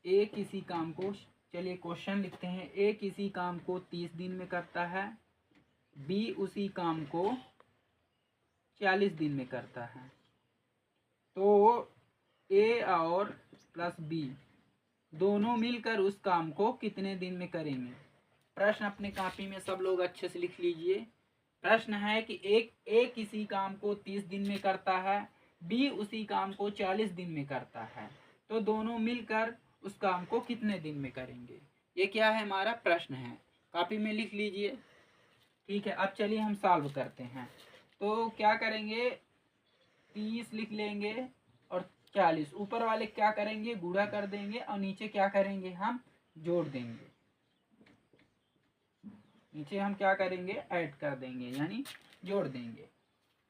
ए किसी काम को, चलिए क्वेश्चन लिखते हैं। ए किसी काम को 30 दिन में करता है, बी उसी काम को 40 दिन में करता है। तो ए और प्लस बी दोनों मिलकर उस काम को कितने दिन में करेंगे। प्रश्न अपने कॉपी में सब लोग अच्छे से लिख लीजिए। प्रश्न है कि ए किसी काम को 30 दिन में करता है, बी उसी काम को 40 दिन में करता है, तो दोनों मिलकर उस काम को कितने दिन में करेंगे। ये क्या है, हमारा प्रश्न है, कॉपी में लिख लीजिए। ठीक है, अब चलिए हम सॉल्व करते हैं। तो क्या करेंगे, 30 लिख लेंगे और 40, ऊपर वाले क्या करेंगे, गुणा कर देंगे और नीचे क्या करेंगे, हम जोड़ देंगे। नीचे हम क्या करेंगे, ऐड कर देंगे, यानी जोड़ देंगे।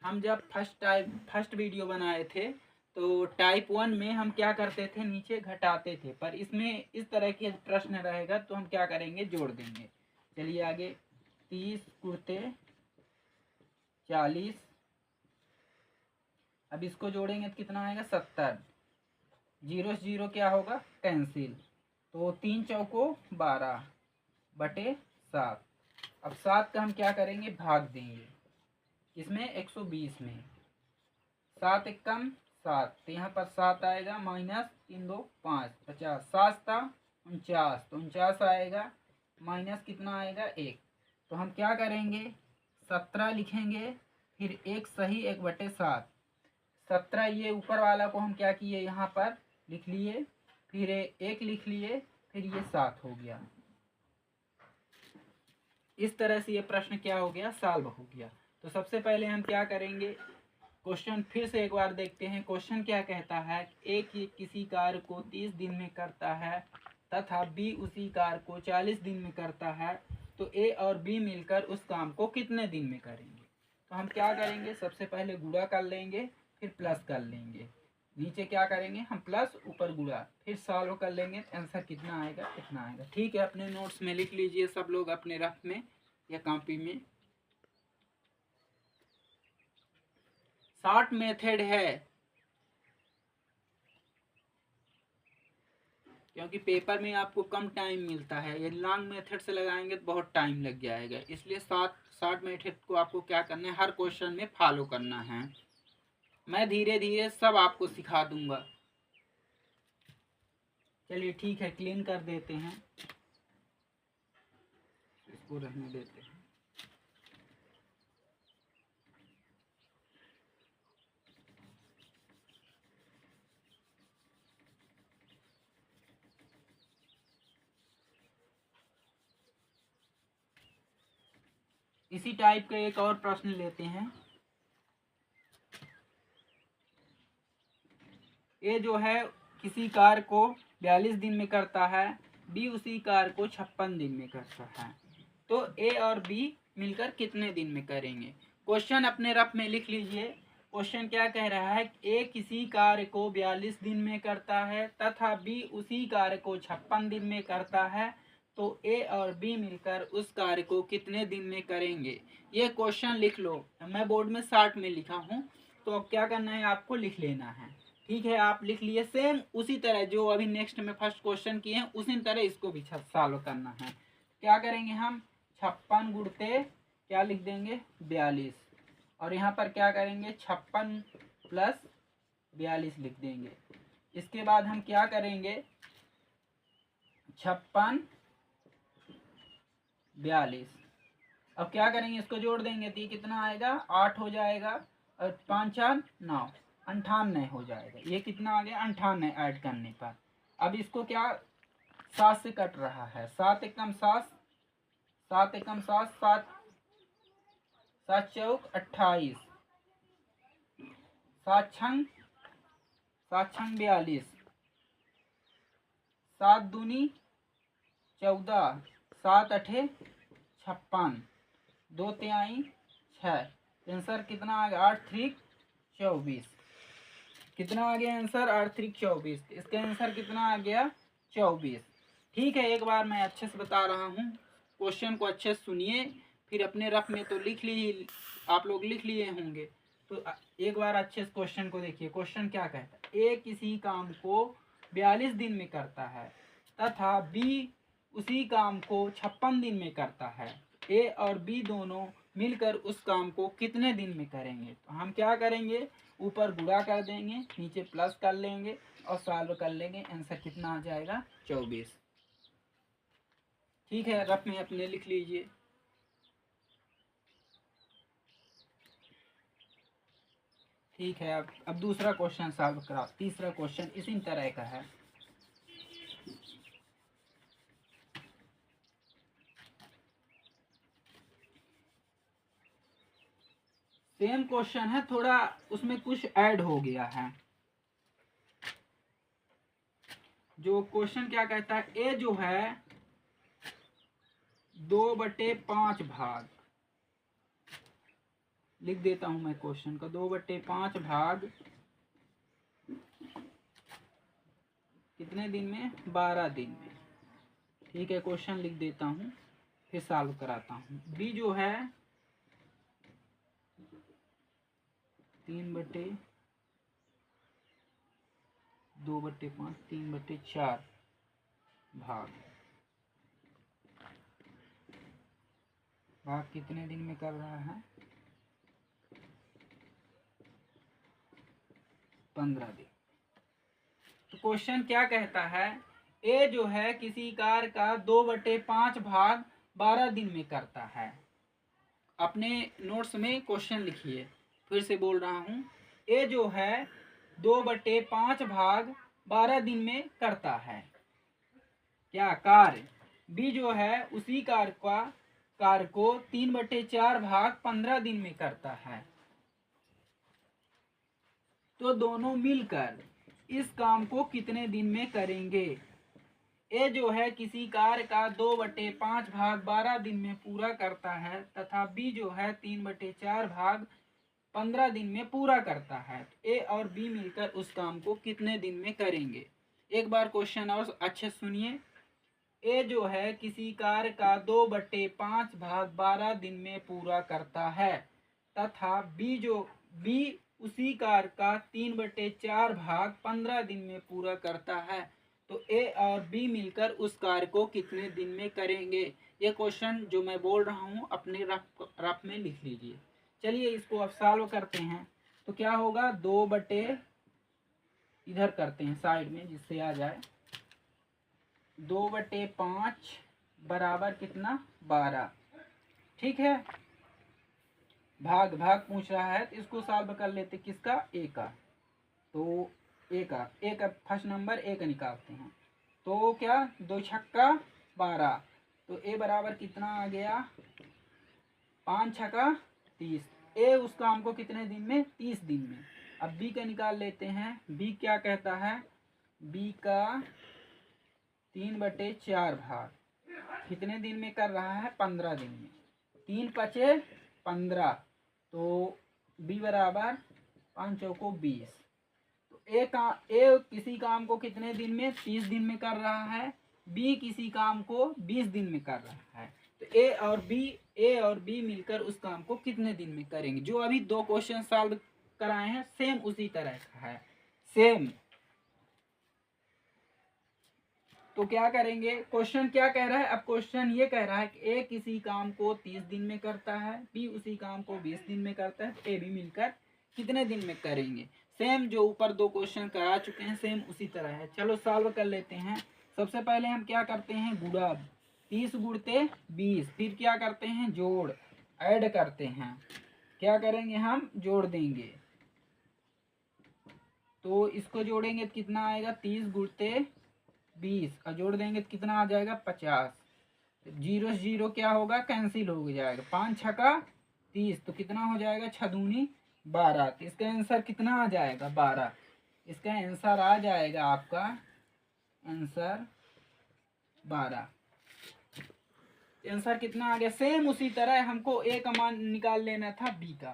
हम जब फर्स्ट वीडियो बनाए थे तो टाइप 1 में हम क्या करते थे, नीचे घटाते थे, पर इसमें इस तरह के प्रश्न रहेगा तो हम क्या करेंगे, जोड़ देंगे। चलिए आगे, 30 गुणते 40, अब इसको जोड़ेंगे तो कितना आएगा, 70। 0 से 0 क्या होगा, कैंसिल, तो 3 चौको 12 बटे 7। अब 7 का हम क्या करेंगे, भाग देंगे इसमें 120 में, 7 एकम 7, तो यहाँ पर 7 आएगा, माइनस 3 2 5 50, 7 था 49, तो 49 आएगा, माइनस कितना आएगा 1। तो हम क्या करेंगे, 17 लिखेंगे, फिर 1 सही 1/7। 17 ये ऊपर वाला को हम क्या किए, यहाँ पर लिख लिए, फिर 1 लिख लिए, फिर ये 7 हो गया। इस तरह से ये प्रश्न क्या हो गया, सॉल्व हो गया। तो सबसे पहले हम क्या करेंगे, क्वेश्चन फिर से एक बार देखते हैं। क्वेश्चन क्या कहता है, ए किसी कार्य को 30 दिन में करता है तथा बी उसी कार्य को 40 दिन में करता है, तो ए और बी मिलकर उस काम को कितने दिन में करेंगे। तो हम क्या करेंगे, सबसे पहले गुणा कर लेंगे, फिर प्लस कर लेंगे। नीचे क्या करेंगे हम, प्लस ऊपर गुणा, फिर सॉल्व कर लेंगे, आंसर कितना आएगा, कितना आएगा। ठीक है, अपने नोट्स में लिख लीजिए सब लोग, अपने रफ में या कॉपी में। शॉर्ट मेथड है, क्योंकि पेपर में आपको कम टाइम मिलता है, ये लॉन्ग मेथड से लगाएंगे तो बहुत टाइम लग जाएगा, इसलिए शॉर्ट मेथड को आपको क्या करना है, हर क्वेश्चन में फॉलो करना है। मैं धीरे धीरे सब आपको सिखा दूंगा। चलिए ठीक है, क्लीन कर देते हैं, इसको रहने देते हैं। इसी टाइप का एक और प्रश्न लेते हैं। ये जो है किसी कार्य को 42 दिन में करता है, बी उसी कार्य को 56 दिन में करता है, तो ए और बी मिलकर कितने दिन में करेंगे। क्वेश्चन अपने रफ में लिख लीजिए। क्वेश्चन क्या कह रहा है, ए किसी कार्य को 42 दिन में करता है तथा बी उसी कार्य को 56 दिन में करता है, तो ए और बी मिलकर उस कार्य को कितने दिन में करेंगे। ये क्वेश्चन लिख लो, मैं बोर्ड में शॉर्ट में लिखा हूँ, तो अब क्या करना है, आपको लिख लेना है। ठीक है, आप लिख लिए, सेम उसी तरह जो अभी नेक्स्ट में फर्स्ट क्वेश्चन किए हैं उसी तरह इसको भी सॉल्व करना है। क्या करेंगे हम, 56 गुणते क्या लिख देंगे, 42, और यहाँ पर क्या करेंगे, 56 प्लस 42 लिख देंगे। इसके बाद हम क्या करेंगे, 56 42, अब क्या करेंगे, इसको जोड़ देंगे तो ये कितना आएगा, 8 हो जाएगा, और 5 4 9, 98 हो जाएगा। ये कितना आ गया, 98 ऐड करने पर। अब इसको क्या 7 से कट रहा है, 7 एकम 7, 7 एकम 7, 7 7 चौक 28, 7 छंग 42, 7 दूनी 14, 7 अठे 56, 2 तिहाई 6, आंसर कितना आ गया, 8 3 24। कितना आ गया आंसर, 8 3 24, इसका आंसर कितना आ गया, 24। ठीक है, एक बार मैं अच्छे से बता रहा हूँ, क्वेश्चन को अच्छे से सुनिए, फिर अपने रफ में तो लिख ली, आप लोग लिख लिए होंगे, तो एक बार अच्छे से क्वेश्चन को देखिए। क्वेश्चन क्या कहता है, ए किसी काम को 42 दिन में करता है तथा बी उसी काम को 56 दिन में करता है। ए और बी दोनों मिलकर उस काम को कितने दिन में करेंगे? तो हम क्या करेंगे, ऊपर गुणा कर देंगे, नीचे प्लस कर लेंगे और सॉल्व कर लेंगे। आंसर कितना आ जाएगा? 24। ठीक है, रफ में अपने लिख लीजिए। ठीक है, अब दूसरा क्वेश्चन सॉल्व करा। तीसरा क्वेश्चन इसी तरह का है। सेम क्वेश्चन है, थोड़ा उसमें कुछ ऐड हो गया है। जो क्वेश्चन क्या कहता है, ए जो है 2/5 भाग, लिख देता हूं मैं क्वेश्चन का। 2/5 भाग कितने दिन में? 12 दिन में। ठीक है, क्वेश्चन लिख देता हूं, फिर सॉल्व कराता हूं। बी जो है 3/2/5 3/4 भाग कितने दिन में कर रहा है? 15 दिन। तो क्वेश्चन क्या कहता है, ए जो है किसी कार का 2/5 भाग 12 दिन में करता है। अपने नोट्स में क्वेश्चन लिखिए, फिर से बोल रहा हूं। ए जो है 2/5 भाग 12 दिन में करता है क्या? कार्य। बी जो है उसी कार को 3/4 भाग 15 दिन में करता है। तो दोनों मिलकर इस काम को कितने दिन में करेंगे? ए जो है किसी कार का 2/5 भाग 12 दिन में पूरा करता है तथा बी जो है 3/4 भाग 15 दिन में पूरा करता है। ए और बी मिलकर उस काम को कितने दिन में करेंगे? एक बार क्वेश्चन और अच्छे सुनिए। ए जो है किसी कार का 2/5 भाग 12 दिन में पूरा करता है तथा बी उसी कार का 3/4 भाग 15 दिन में पूरा करता है। तो ए और बी मिलकर उस कार्य को कितने दिन में करेंगे? ये क्वेश्चन जो मैं बोल रहा हूँ अपने रफ में लिख लीजिए। चलिए इसको अब सॉल्व करते हैं। तो क्या होगा, 2/, इधर करते हैं साइड में जिससे आ जाए, 2/5 बराबर कितना? 12। ठीक है, भाग पूछ रहा है तो इसको सॉल्व कर लेते। किसका? ए का। तो ए का फर्स्ट नंबर ए का निकालते हैं। तो क्या, 2 छक्का 12। तो ए बराबर कितना आ गया? 5 छक्का 30। ए उस काम को कितने दिन में? 30 दिन में। अब बी का निकाल लेते हैं। बी क्या कहता है? बी का 3/4 भाग कितने दिन में कर रहा है? 15 दिन में। 3×5 = 15। तो बी बराबर 5 चौको 20। तो ए किसी काम को कितने दिन में? 30 दिन में कर रहा है। बी किसी काम को 20 दिन में कर रहा है। तो ए और बी मिलकर उस काम को कितने दिन में करेंगे? जो अभी 2 क्वेश्चन सॉल्व कराए हैं सेम उसी तरह का है, सेम। तो क्या करेंगे? क्वेश्चन क्या कह रहा है? अब क्वेश्चन ये कह रहा है कि ए किसी काम को 30 दिन में करता है, बी उसी काम को 20 दिन में करता है। तो ए बी मिलकर कितने दिन में करेंगे? सेम जो ऊपर 2 क्वेश्चन करा चुके हैं सेम उसी तरह है। चलो सॉल्व कर लेते हैं। सबसे पहले हम क्या करते हैं? गुणा। 30 × 20। फिर क्या करते हैं? जोड़, ऐड करते हैं। क्या करेंगे? हम जोड़ देंगे। तो इसको जोड़ेंगे तो कितना आएगा? 30 × 20 और जोड़ देंगे तो कितना आ जाएगा? 50। 0 से 0 क्या होगा? कैंसिल हो जाएगा। 5 छक्का 30। तो कितना हो जाएगा? 6 दूनी 12। तो इसका आंसर कितना आ जाएगा? 12। इसका आंसर आ जाएगा आपका आंसर 12। आंसर कितना आ गया? सेम उसी तरह हमको ए का मान निकाल लेना था बी का।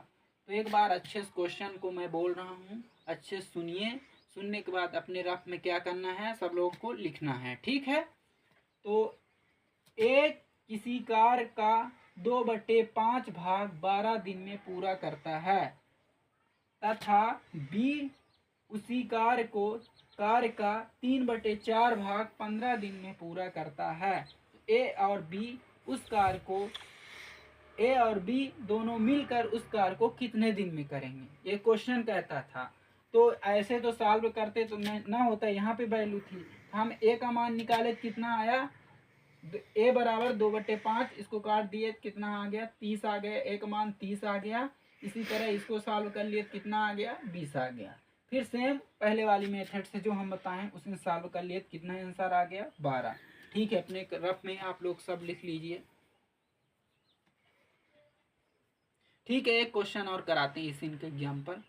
तो एक बार अच्छे से क्वेश्चन को मैं बोल रहा हूँ, अच्छे सुनिए। सुनने के बाद अपने रफ में क्या करना है? सब लोग को लिखना है। ठीक है, तो ए किसी कार का 2/5 भाग 12 दिन में पूरा करता है तथा बी उसी कार को कार्य का 3/4 भाग 15 दिन में पूरा करता है। ए और बी दोनों मिलकर उस कार्य को कितने दिन में करेंगे, ये क्वेश्चन कहता था। तो ऐसे तो सॉल्व करते तो ना होता, यहाँ पे वैल्यू थी, हम ए का मान निकाले कितना आया, ए बराबर 2/5, इसको काट दिए कितना आ गया 30 आ गया, ए का मान 30 आ गया। इसी तरह इसको सॉल्व कर लिए कितना आ गया 20 आ गया। फिर सेम पहले वाली मेथड से जो हम बताएं उसमें सॉल्व कर लिए कितना आंसर आ गया 12। ठीक है, अपने रफ में आप लोग सब लिख लीजिए। ठीक है, एक क्वेश्चन और कराते हैं इस इनके एग्जाम्पल।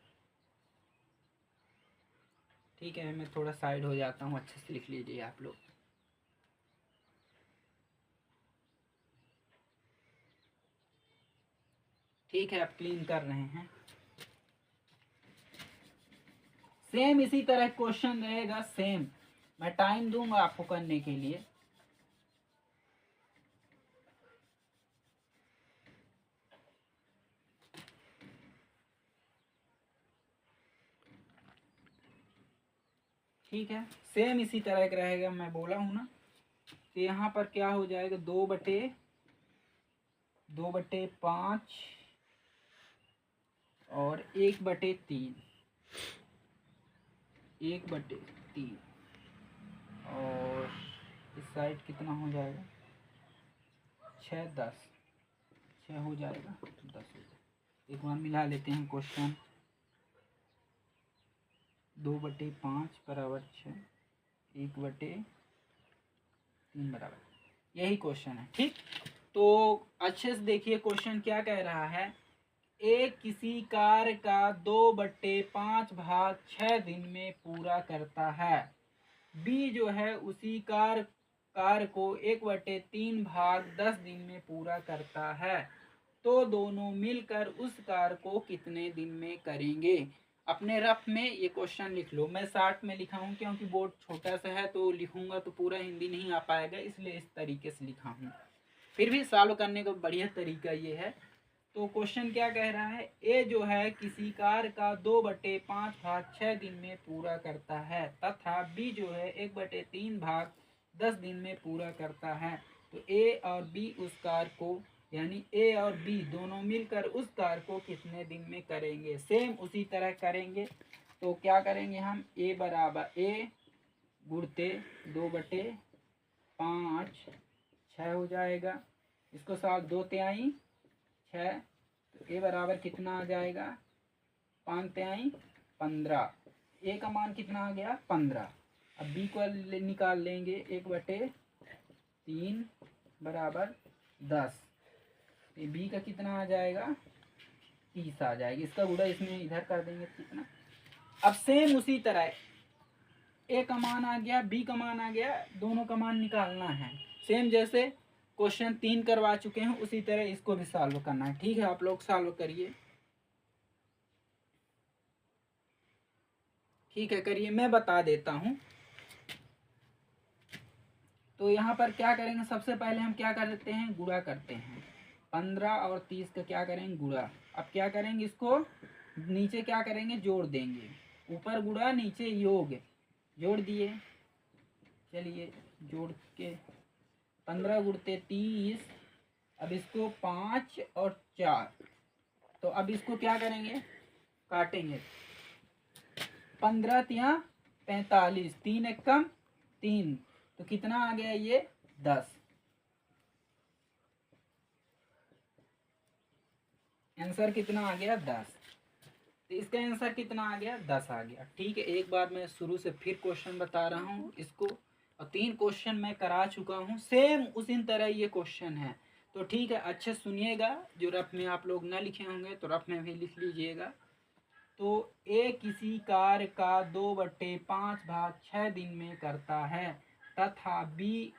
ठीक है, मैं थोड़ा साइड हो जाता हूँ, अच्छे से लिख लीजिए आप लोग। ठीक है, आप क्लीन कर रहे हैं। सेम इसी तरह क्वेश्चन रहेगा, सेम मैं टाइम दूंगा आपको करने के लिए। ठीक है, सेम इसी तरह का रहेगा, मैं बोला हूं ना। तो यहाँ पर क्या हो जाएगा 2/5 और 1/3 और इस साइड कितना हो जाएगा 6 10 6 हो जाएगा 10 हो जाएगा। एक बार मिला लेते हैं क्वेश्चन। 2/5 बराबर 6, 1/3 बराबर, यही क्वेश्चन है। ठीक, तो अच्छे से देखिए क्वेश्चन क्या कह रहा है। ए किसी कार्य का 2/5 भाग 6 दिन में पूरा करता है। बी जो है उसी कार्य को 1/3 भाग 10 दिन में पूरा करता है। तो दोनों मिलकर उस कार्य को कितने दिन में करेंगे। अपने रफ में ये क्वेश्चन लिख लो। मैं शार्ट में लिखा हूँ क्योंकि बोर्ड छोटा सा है, तो लिखूंगा तो पूरा हिंदी नहीं आ पाएगा, इसलिए इस तरीके से लिखा हूँ। फिर भी सॉल्व करने का बढ़िया तरीका ये है। तो क्वेश्चन क्या कह रहा है, ए जो है किसी कार्य का 2/5 भाग 6 दिन में पूरा करता है तथा बी जो है 1/3 भाग 10 दिन में पूरा करता है। तो ए और बी उस कार्य को, यानी ए और बी दोनों मिलकर उस कार्य को कितने दिन में करेंगे। सेम उसी तरह करेंगे। तो क्या करेंगे हम, ए बराबर ए गुणते 2/5 6 हो जाएगा, इसको साथ 2 तिहाई 6, तो ए बराबर कितना आ जाएगा 5 तिहाई 15। ए का मान कितना आ गया 15। अब बी को निकाल लेंगे, 1/3 बराबर 10, बी का कितना आ जाएगा 30 आ जाएगा। इसका गुणा इसमें इधर कर देंगे कितना। अब सेम उसी तरह ए का मान आ गया, बी का मान आ गया, दोनों का मान निकालना है। सेम जैसे क्वेश्चन 3 करवा चुके हैं उसी तरह इसको भी सॉल्व करना है। ठीक है, आप लोग सॉल्व करिए। ठीक है, करिए, मैं बता देता हूं। तो यहाँ पर क्या करेंगे, सबसे पहले हम क्या करते हैं, गुणा करते हैं। 15 और 30 का क्या करेंगे गुणा। अब क्या करेंगे, इसको नीचे क्या करेंगे जोड़ देंगे। ऊपर गुणा नीचे योग, जोड़ दिए। चलिए जोड़ के 15 गुणते 30। अब इसको 5 और 4, तो अब इसको क्या करेंगे काटेंगे। 15 तिया 45, 3 एकम 3, तो कितना आ गया ये 10। आंसर कितना आ गया 10। तो इसका आंसर कितना आ गया 10 आ गया। ठीक है, एक बार मैं शुरू से फिर क्वेश्चन बता रहा हूँ इसको, और 3 क्वेश्चन मैं करा चुका हूँ, सेम उसी तरह ये क्वेश्चन है। तो ठीक है, अच्छे सुनिएगा। जो रफ में आप लोग ना लिखे होंगे तो रफ में भी लिख लीजिएगा। तो ए किसी कार्य का 2/5 भाग 6 दिन में करता है तथा बी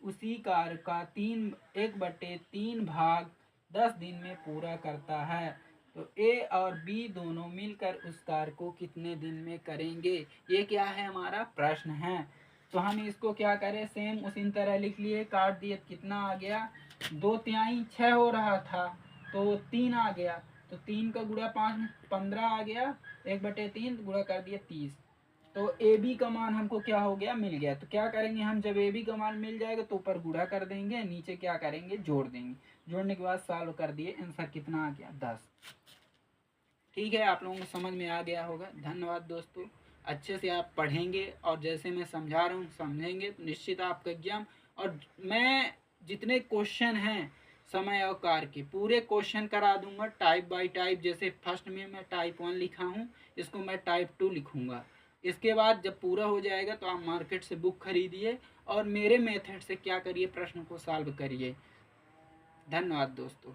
उसी कार्य का 1/3 भाग 10 दिन में पूरा करता है। तो ए और बी दोनों मिलकर उस कार्य को कितने दिन में करेंगे, ये क्या है हमारा प्रश्न है। तो हम इसको क्या करें, सेम उसी तरह लिख लिए, काट दिए, कितना आ गया 2 तिहाई 6 हो रहा था तो 3 आ गया। तो 3 का गुणा 5 15 आ गया, 1/3 गुणा कर दिया 30। तो ए बी का मान हमको क्या हो गया, मिल गया। तो क्या करेंगे हम, जब ए बी का मान मिल जाएगा तो ऊपर गुणा कर देंगे, नीचे क्या करेंगे, जोड़ देंगे। जोड़ने के बाद सॉल्व कर दिए, आंसर कितना आ गया, 10। ठीक है, आप लोगों को समझ में आ गया होगा। धन्यवाद दोस्तों। अच्छे से आप पढ़ेंगे और जैसे मैं समझा रहा हूँ समझेंगे तो निश्चित आपका एग्जाम, और मैं जितने क्वेश्चन हैं समय और कार्य के पूरे क्वेश्चन करा दूंगा टाइप बाय टाइप। जैसे फर्स्ट में मैं टाइप 1 लिखा हूँ, इसको मैं टाइप 2 लिखूंगा। इसके बाद जब पूरा हो जाएगा तो आप मार्केट से बुक खरीदिए और मेरे मेथड से क्या करिए, प्रश्न को सॉल्व करिए। धन्यवाद दोस्तों।